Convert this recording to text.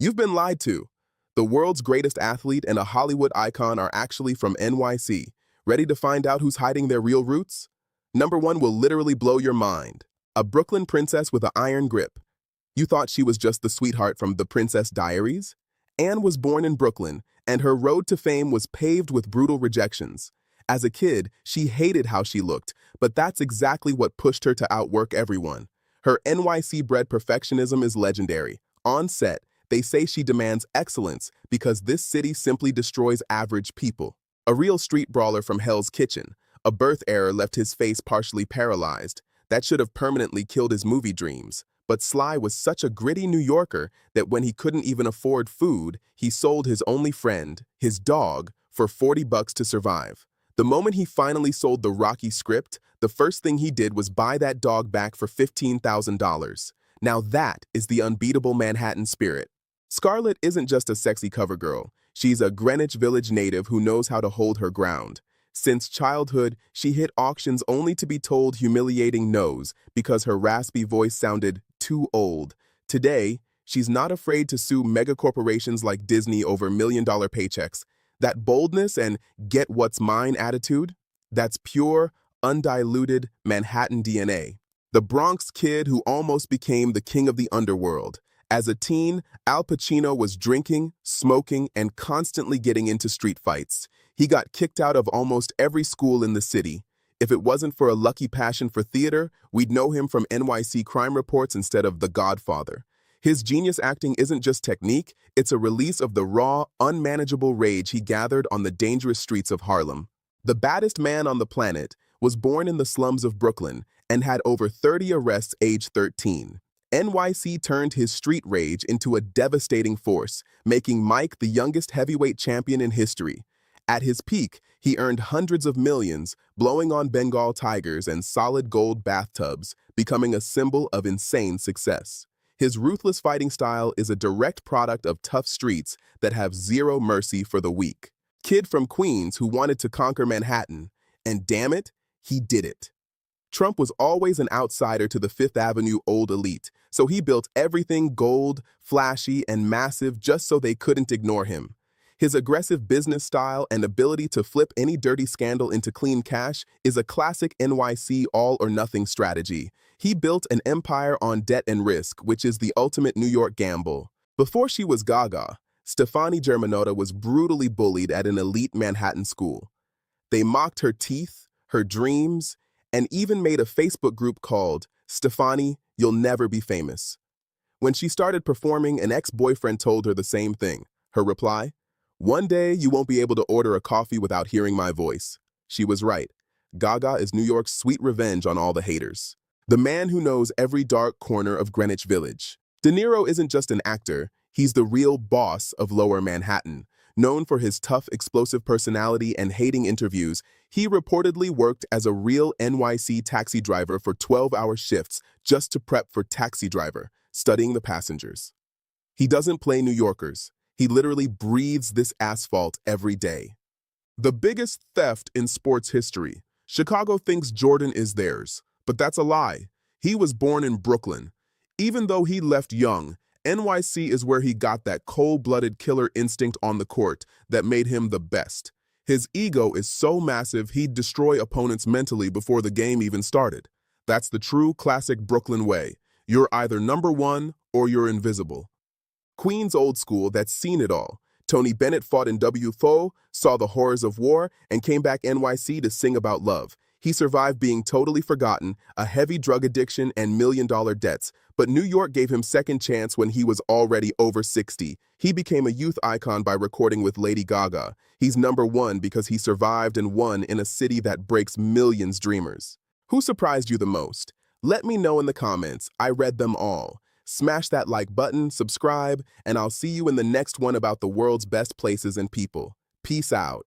You've been lied to. The world's greatest athlete and a Hollywood icon are actually from NYC. Ready to find out who's hiding their real roots? Number one will literally blow your mind. A Brooklyn princess with an iron grip. You thought she was just the sweetheart from The Princess Diaries? Anne was born in Brooklyn, and her road to fame was paved with brutal rejections. As a kid, she hated how she looked, but that's exactly what pushed her to outwork everyone. Her NYC-bred perfectionism is legendary. On set, they say she demands excellence because this city simply destroys average people. A real street brawler from Hell's Kitchen. A birth error left his face partially paralyzed. That should have permanently killed his movie dreams. But Sly was such a gritty New Yorker that when he couldn't even afford food, he sold his only friend, his dog, for $40 to survive. The moment he finally sold the Rocky script, the first thing he did was buy that dog back for $15,000. Now that is the unbeatable Manhattan spirit. Scarlett isn't just a sexy cover girl. She's a Greenwich Village native who knows how to hold her ground. Since childhood, she hit auctions only to be told humiliating no's because her raspy voice sounded too old. Today, she's not afraid to sue megacorporations like Disney over million-dollar paychecks. That boldness and get what's mine attitude, that's pure, undiluted Manhattan DNA. The Bronx kid who almost became the king of the underworld. As a teen, Al Pacino was drinking, smoking, and constantly getting into street fights. He got kicked out of almost every school in the city. If it wasn't for a lucky passion for theater, we'd know him from NYC crime reports instead of The Godfather. His genius acting isn't just technique, it's a release of the raw, unmanageable rage he gathered on the dangerous streets of Harlem. The baddest man on the planet was born in the slums of Brooklyn and had over 30 arrests age 13. NYC turned his street rage into a devastating force, making Mike the youngest heavyweight champion in history. At his peak, he earned hundreds of millions, blowing on Bengal tigers and solid gold bathtubs, becoming a symbol of insane success. His ruthless fighting style is a direct product of tough streets that have zero mercy for the weak. Kid from Queens who wanted to conquer Manhattan, and damn it, he did it. Trump was always an outsider to the Fifth Avenue old elite, so he built everything gold, flashy, and massive just so they couldn't ignore him. His aggressive business style and ability to flip any dirty scandal into clean cash is a classic NYC all-or-nothing strategy. He built an empire on debt and risk, which is the ultimate New York gamble. Before she was Gaga, Stefani Germanotta was brutally bullied at an elite Manhattan school. They mocked her teeth, her dreams, and even made a Facebook group called Stefani, You'll Never Be Famous. When she started performing, an ex-boyfriend told her the same thing. Her reply? One day you won't be able to order a coffee without hearing my voice. She was right. Gaga is New York's sweet revenge on all the haters. The man who knows every dark corner of Greenwich Village. De Niro isn't just an actor, he's the real boss of Lower Manhattan. Known for his tough, explosive personality and hating interviews, he reportedly worked as a real NYC taxi driver for 12-hour shifts just to prep for Taxi Driver, studying the passengers. He doesn't play New Yorkers. He literally breathes this asphalt every day. The biggest theft in sports history. Chicago thinks Jordan is theirs, but that's a lie. He was born in Brooklyn. Even though he left young, NYC is where he got that cold-blooded killer instinct on the court that made him the best. His ego is so massive he'd destroy opponents mentally before the game even started. That's the true classic Brooklyn way. You're either number one or you're invisible. Queens old school that's seen it all. Tony Bennett fought in WFO, saw the horrors of war, and came back NYC to sing about love. He survived being totally forgotten, a heavy drug addiction, and million-dollar debts. But New York gave him second chance when he was already over 60. He became a youth icon by recording with Lady Gaga. He's number one because he survived and won in a city that breaks millions dreamers. Who surprised you the most? Let me know in the comments. I read them all. Smash that like button, subscribe, and I'll see you in the next one about the world's best places and people. Peace out.